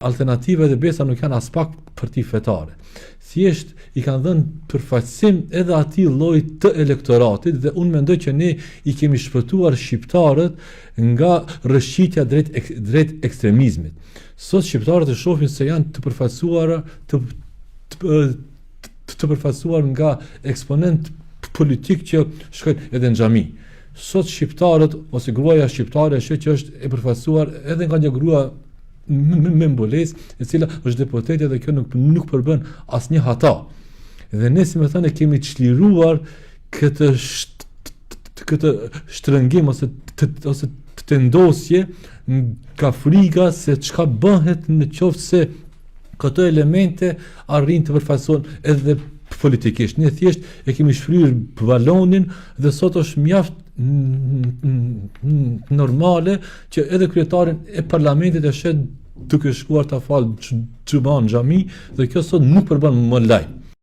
alternativa dhe besa nuk janë as pak parti fetare. Thjesht i kanë dhënë përfaqësim edhe atij lloji të elektoratit dhe unë mendoj që ne i kemi shpëtuar shqiptarët nga rrëshqitja drejt ekstremizmit. Sot shqiptarët e shohin se janë të përfaqësuar të përfaqësuar nga eksponent politik që shkojnë edhe në xhami. Sot shqiptarët ose gruaja shqiptare që është e përfaqësuar edhe nga një grua me mbulesë, e cila është deputete dhe kjo nuk përbën asnjë hata. Dhe ne si më thënë kemi çliruar këtë shtrëngim ose tendosje nga frika se çka bëhet në qoftë se këto elemente arrin të përfaqësohen edhe politikisht. Ne thjesht e kemi shfryrë balonin dhe sot është mjaft normale që edhe kryetarin e parlamentit e shet duke shkuar ta falë xhuman xhami dhe kjo sot nuk përbën më lajm.